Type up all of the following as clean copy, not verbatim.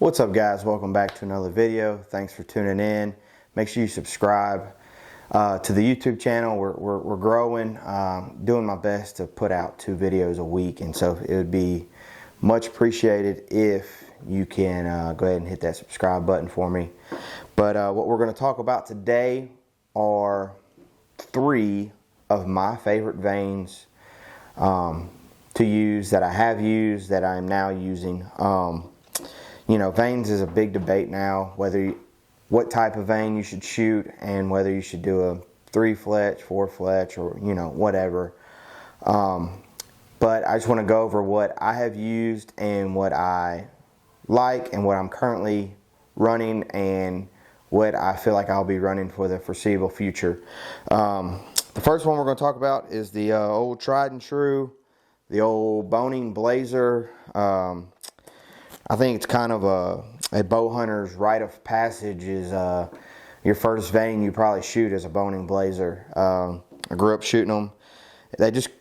What's up, guys? Welcome back to another video. Thanks for tuning in. Make sure you subscribe to the YouTube channel. We're growing, doing my best to put out 2 videos a week, and so it would be much appreciated if you can go ahead and hit that subscribe button for me. But what we're going to talk about today are 3 of my favorite vanes to use, that I have used, that I'm now using. You know, vanes is a big debate now, what type of vane you should shoot and whether you should do a 3 fletch, 4 fletch, or, you know, whatever. But I just want to go over what I have used and what I like and what I'm currently running and what I feel like I'll be running for the foreseeable future. The first one we're going to talk about is the old tried and true, the old boning blazer. I think it's kind of a bow hunter's rite of passage is your first vane you probably shoot as a boning blazer. I grew up shooting them.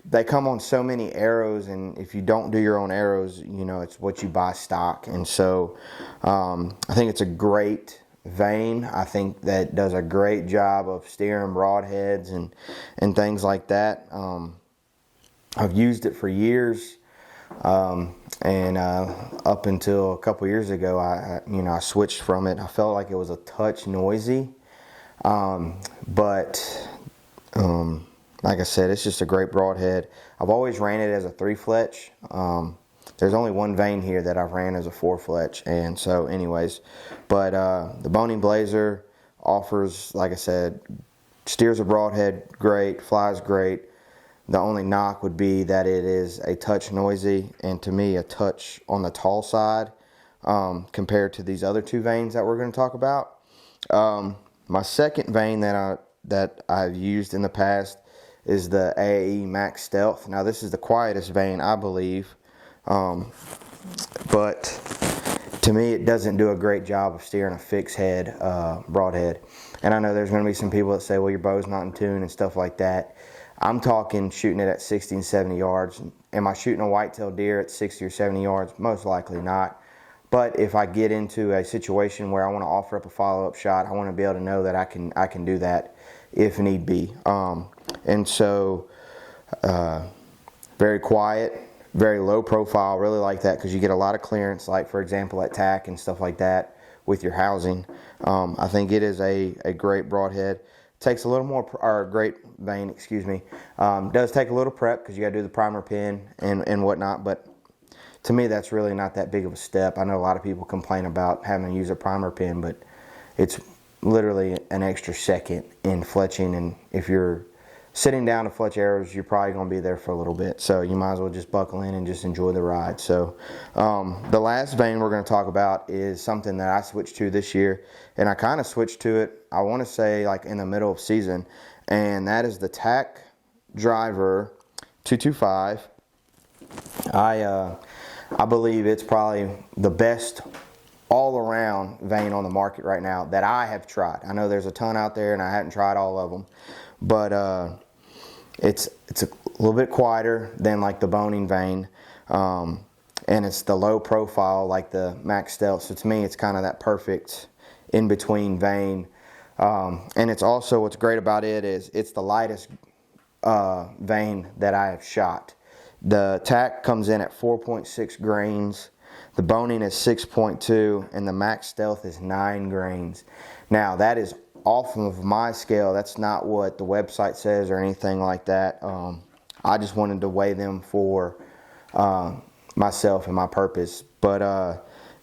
They come on so many arrows, and if you don't do your own arrows, you know, it's what you buy stock. And so I think it's a great vane. I think that does a great job of steering broadheads and things like that. I've used it for years. And up until a couple years ago, I switched from it. I felt like it was a touch noisy, but like I said, it's just a great broadhead. I've always ran it as a 3 fletch. There's only one vane here that I've ran as a 4 fletch, and so anyways, but the boning blazer offers, like I said, steers a broadhead great, flies great. The only knock would be that it is a touch noisy, and to me a touch on the tall side compared to these other 2 vanes that we're going to talk about. My second vane that I've used in the past is the AAE Max Stealth. Now this is the quietest vane, I believe, but to me it doesn't do a great job of steering a fixed head broadhead. And I know there's going to be some people that say, well, your bow's not in tune and stuff like that. I'm talking shooting it at 60 and 70 yards. Am I shooting a white-tailed deer at 60 or 70 yards? Most likely not. But if I get into a situation where I want to offer up a follow-up shot, I want to be able to know that I can do that if need be. And so, very quiet, very low profile. Really like that because you get a lot of clearance, like for example at TAC and stuff like that with your housing. I think it is a great broadhead. Takes a little more, or great vane, excuse me. Does take a little prep because you got to do the primer pin and whatnot, but to me that's really not that big of a step. I know a lot of people complain about having to use a primer pin, but it's literally an extra second in fletching, and if you're sitting down to fletch arrows, you're probably going to be there for a little bit, so you might as well just buckle in and just enjoy the ride. So the last vane we're going to talk about is something that I switched to this year, and I kind of switched to it, I want to say like in the middle of season, and that is the TAC Driver 225. I believe it's probably the best all-around vane on the market right now that I have tried. I know there's a ton out there and I haven't tried all of them, but it's a little bit quieter than like the boning vane, and it's the low profile like the Max Stealth. So to me it's kind of that perfect in-between vane, and it's also, what's great about it is it's the lightest vane that I have shot. The TAC comes in at 4.6 grains. The boning is 6.2, and the Max Stealth is 9 grains. Now that is off of my scale. That's not what the website says or anything like that. I just wanted to weigh them for myself and my purpose. But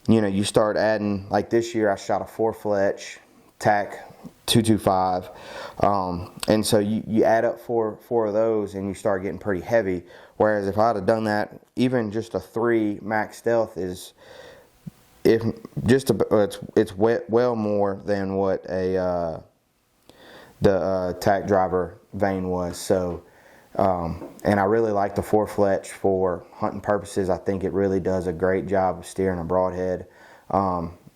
you know, you start adding, like this year I shot a 4 fletch TAC 225, and so you add up four of those and you start getting pretty heavy. Whereas if I'd have done that, even just a 3 Max Stealth is, it's well more than what the TAC Driver vane was. So and I really like the 4 fletch for hunting purposes. I think it really does a great job of steering a broadhead.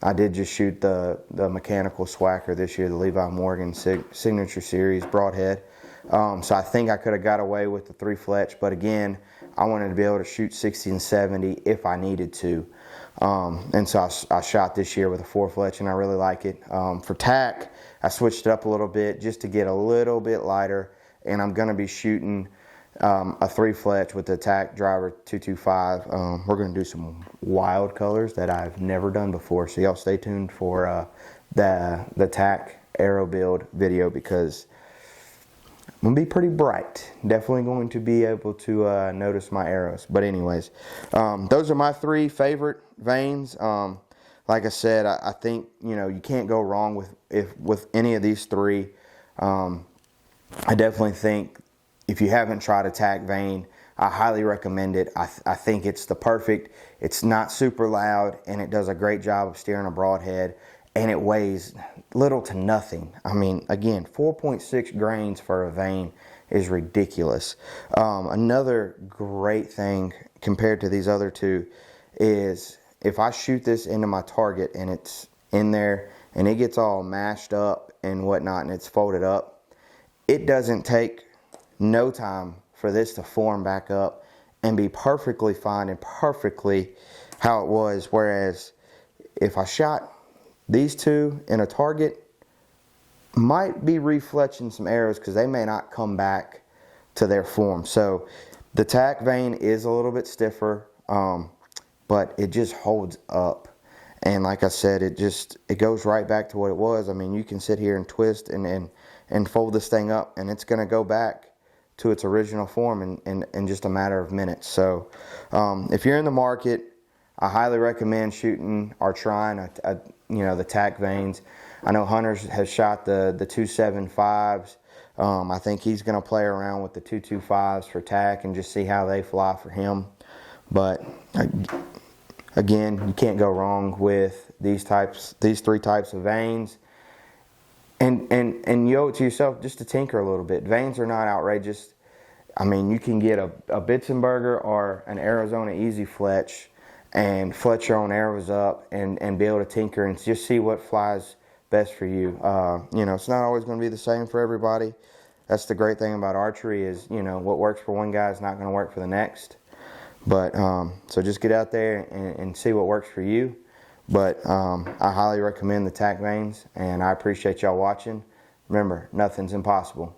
I did just shoot the mechanical Swacker this year, the Levi Morgan Signature Series broadhead. So I think I could have got away with the 3 fletch, but again, I wanted to be able to shoot 60 and 70 if I needed to. And so I shot this year with a 4 fletch, and I really like it. For TAC, I switched it up a little bit just to get a little bit lighter, and I'm going to be shooting a 3 fletch with the TAC Driver 225. We're going to do some wild colors that I've never done before, so y'all stay tuned for the TAC arrow build video, because I'm going to be pretty bright. Definitely going to be able to notice my arrows. But anyways, those are my 3 favorite vanes. Like I said, I think, you know, you can't go wrong with any of these 3. I definitely think if you haven't tried a TAC vane, I highly recommend it. I think it's the perfect. It's not super loud, and it does a great job of steering a broadhead, and it weighs little to nothing. I mean, again, 4.6 grains for a vane is ridiculous. Another great thing compared to these other 2 is if I shoot this into my target and it's in there and it gets all mashed up and whatnot and it's folded up, it doesn't take no time for this to form back up and be perfectly fine and perfectly how it was. Whereas if I shot these 2 in a target, might be refletching some arrows because they may not come back to their form. So the TAC vane is a little bit stiffer, but it just holds up. And like I said, it goes right back to what it was. I mean, you can sit here and twist and fold this thing up, and it's going to go back to its original form in just a matter of minutes. So if you're in the market, I highly recommend shooting or trying the TAC vanes. I know Hunter has shot the 275s. I think he's going to play around with the 225s for TAC and just see how they fly for him. But again, you can't go wrong with these 3 types of vanes. And you owe it to yourself just to tinker a little bit. Vanes are not outrageous. I mean, you can get a Bitzenberger or an Arizona Easy Fletch and fletch your own arrows up and be able to tinker and just see what flies best for you. You know, it's not always going to be the same for everybody. That's the great thing about archery is, you know, what works for one guy is not going to work for the next. But so just get out there and see what works for you. But I highly recommend the TAC vanes, and I appreciate y'all watching. Remember, nothing's impossible.